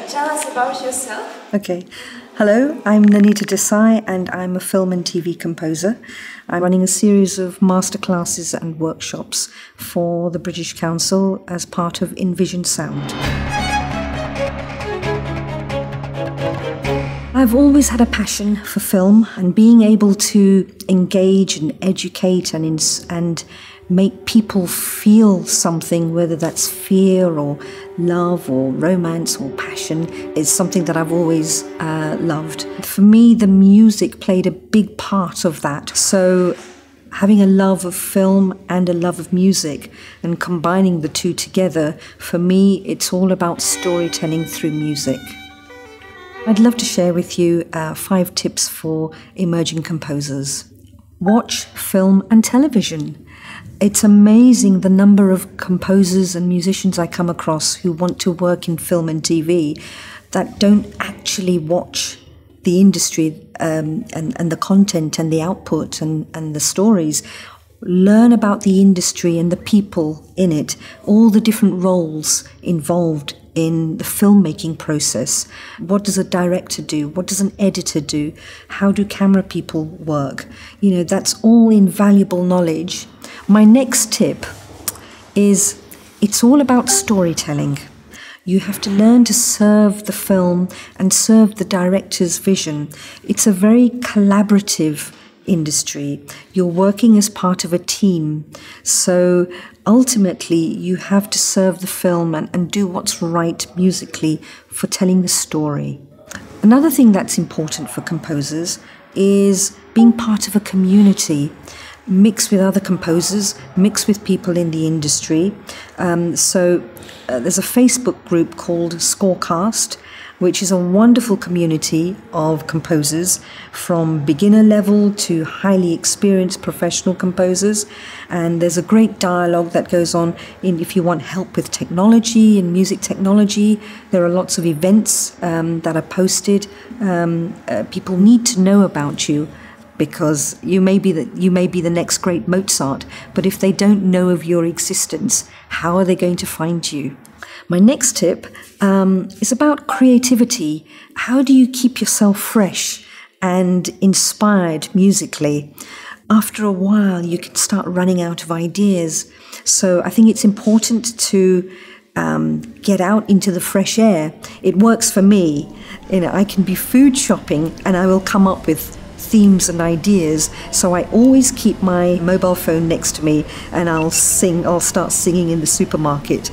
Tell us about yourself. Okay. Hello, I'm Nainita Desai and I'm a film and TV composer. I'm running a series of masterclasses and workshops for the British Council as part of Envision Sound. I've always had a passion for film, and being able to engage and educate and make people feel something, whether that's fear or love or romance or passion, is something that I've always loved. For me, the music played a big part of that. So having a love of film and a love of music and combining the two together, for me, it's all about storytelling through music. I'd love to share with you 5 tips for emerging composers. Watch film and television. It's amazing the number of composers and musicians I come across who want to work in film and TV that don't actually watch the industry and the content and the output and the stories. Learn about the industry and the people in it, all the different roles involved in the filmmaking process. What does a director do? What does an editor do? How do camera people work? You know, that's all invaluable knowledge. My next tip is it's all about storytelling. You have to learn to serve the film and serve the director's vision. It's a very collaborative industry. You're working as part of a team. So ultimately, you have to serve the film and do what's right musically for telling the story. Another thing that's important for composers is being part of a community. Mix with other composers, mix with people in the industry. There's a Facebook group called Scorecast, which is a wonderful community of composers from beginner level to highly experienced professional composers. And there's a great dialogue that goes on if you want help with technology and music technology. There are lots of events that are posted. People need to know about you, because you may be the next great Mozart, but if they don't know of your existence, how are they going to find you? My next tip is about creativity. How do you keep yourself fresh and inspired musically? After a while, you can start running out of ideas. So I think it's important to get out into the fresh air. It works for me. You know, I can be food shopping and I will come up with themes and ideas, so I always keep my mobile phone next to me and I'll start singing in the supermarket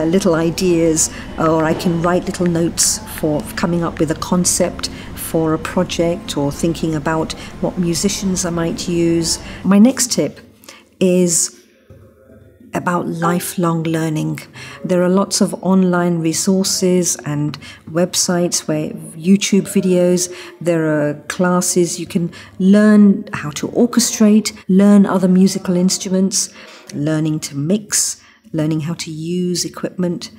little ideas, or I can write little notes for coming up with a concept for a project or thinking about what musicians I might use. My next tip is about lifelong learning. There are lots of online resources and websites, where YouTube videos, there are classes. You can learn how to orchestrate, learn other musical instruments, learning to mix, learning how to use equipment.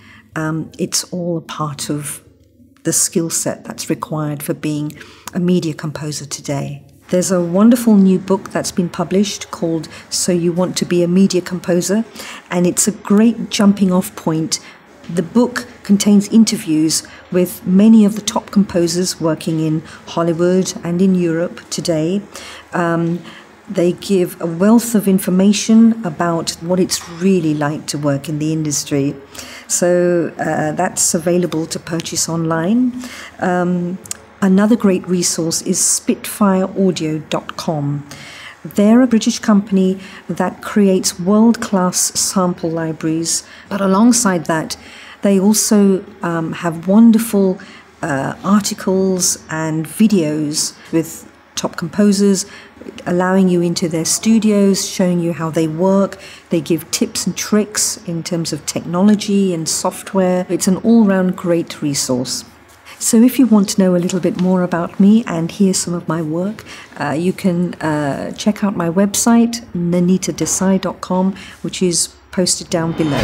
It's all a part of the skill set that's required for being a media composer today. There's a wonderful new book that's been published called So You Want to Be a Media Composer, and it's a great jumping off point. The book contains interviews with many of the top composers working in Hollywood and in Europe today. They give a wealth of information about what it's really like to work in the industry. So that's available to purchase online. Another great resource is spitfireaudio.com. They're a British company that creates world-class sample libraries, but alongside that, they also have wonderful articles and videos with top composers, allowing you into their studios, showing you how they work. They give tips and tricks in terms of technology and software. It's an all-round great resource. So if you want to know a little bit more about me and hear some of my work, you can check out my website, nainitadesai.com, which is posted down below.